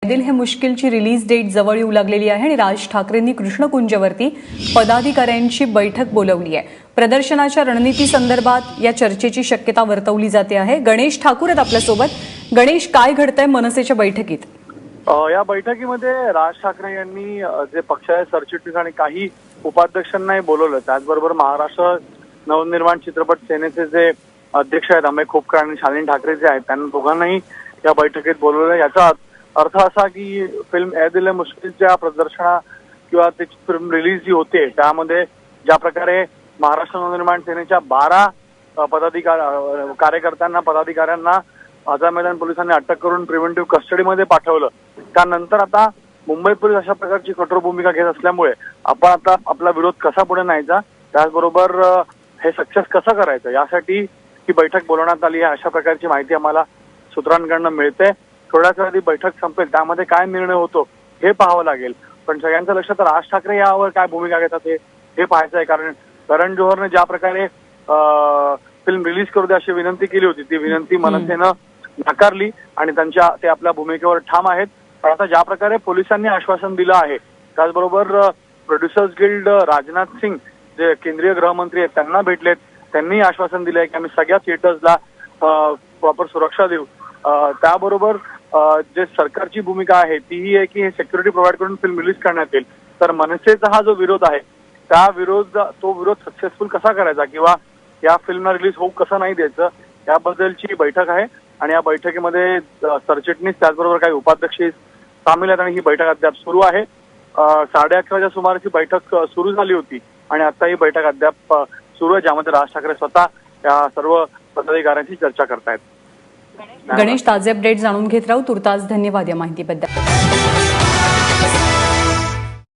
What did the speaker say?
दिल है मुश्किलची release date जवळ येऊ लागलेली आहे आणि राज ठाकरेंनी कृष्णकुंजवरती पदाधिकाऱ्यांची बैठक बोलावली आहे। प्रदर्शनाच्या रणनीती संदर्भात या चर्चेची शक्यता वर्तवली जाते आहे। गणेश ठाकूर आहेत आपल्या सोबत। गणेश, काय घडतंय मनसेच्या बैठकीत? या बैठकीमध्ये राज ठाकरे यांनी जे पक्षाचे सरचिटणीस आणि काही उपाध्यक्षांनाही बोलवलं। त्याचबरोबर महाराष्ट्र नवनिर्माण चित्रपट सेनेचे जे अध्यक्ष आहेत अमेय खोपकर आणि शालिनी ठाकरे जे आहेत त्यांना दोघांनाही या बैठकीत बोलवलं। याचा अर्थ असा की फिल्म ए दिल है मुश्किलच्या प्रदर्शना किंवा ती फिल्म रिलीज जी होते त्यामध्ये ज्या प्रकारे महाराष्ट्र नवनिर्माण सेनेच्या 12 पदाधिकाऱ्यांना आझाद मैदान पोलिसांनी अटक करून प्रिव्हेंटिव्ह कस्टडीमध्ये पाठवलं। त्यानंतर आता मुंबई पोलीस अशा प्रकारची कठोर भूमिका घेत असल्यामुळे आपण आता आपला विरोध कसा पुढे न्यायचा, त्याचबरोबर हे सक्सेस कसं करायचं यासाठी ही बैठक बोलवण्यात आली आहे अशा प्रकारची माहिती आम्हाला सूत्रांकडून मिळते। थोड्याच वेळात ही बैठक संपेल, त्यामध्ये काय निर्णय होतो हे पाहावं लागेल। पण सगळ्यांचं लक्ष तर राज ठाकरे यावर काय भूमिका घेतात हे पाहायचं आहे। कारण करण जोहरने ज्या प्रकारे फिल्म रिलीज करू दे अशी विनंती केली होती ती विनंती मनसेनं नाकारली आणि ते आपल्या भूमिकेवर ठाम आहेत। पण आता ज्या प्रकारे पोलिसांनी आश्वासन दिलं आहे, त्याचबरोबर प्रोड्युसर्स गिल्ड राजनाथ सिंग जे केंद्रीय गृहमंत्री आहेत त्यांना भेटलेत, त्यांनी आश्वासन दिले की आम्ही सगळ्या थिएटर्सला प्रॉपर सुरक्षा देऊ। त्याबरोबर जे सरकारची भूमिका आहे तीही आहे की हे सिक्युरिटी प्रोव्हाइड करून फिल्म रिलीज करण्यात येईल। तर मनसेचा हा जो विरोध आहे तो विरोध सक्सेसफुल कसा करायचा किंवा या फिल्मला रिलीज होऊ कसं नाही द्यायचं याबद्दलची बैठक आहे। आणि या बैठकीमध्ये सरचिटणीस त्याचबरोबर काही उपाध्यक्ष सामील आहेत आणि ही बैठक अद्याप सुरू आहे। 11:30च्या सुमारास ही बैठक सुरू झाली होती आणि आता ही बैठक अद्याप सुरू आहे, ज्यामध्ये राज ठाकरे स्वतः या सर्व पदाधिकाऱ्यांशी चर्चा करतायत। गणेश, ताजे अपडेट जाणून घेत राहू। तुर्तास धन्यवाद या माहितीबद्दल।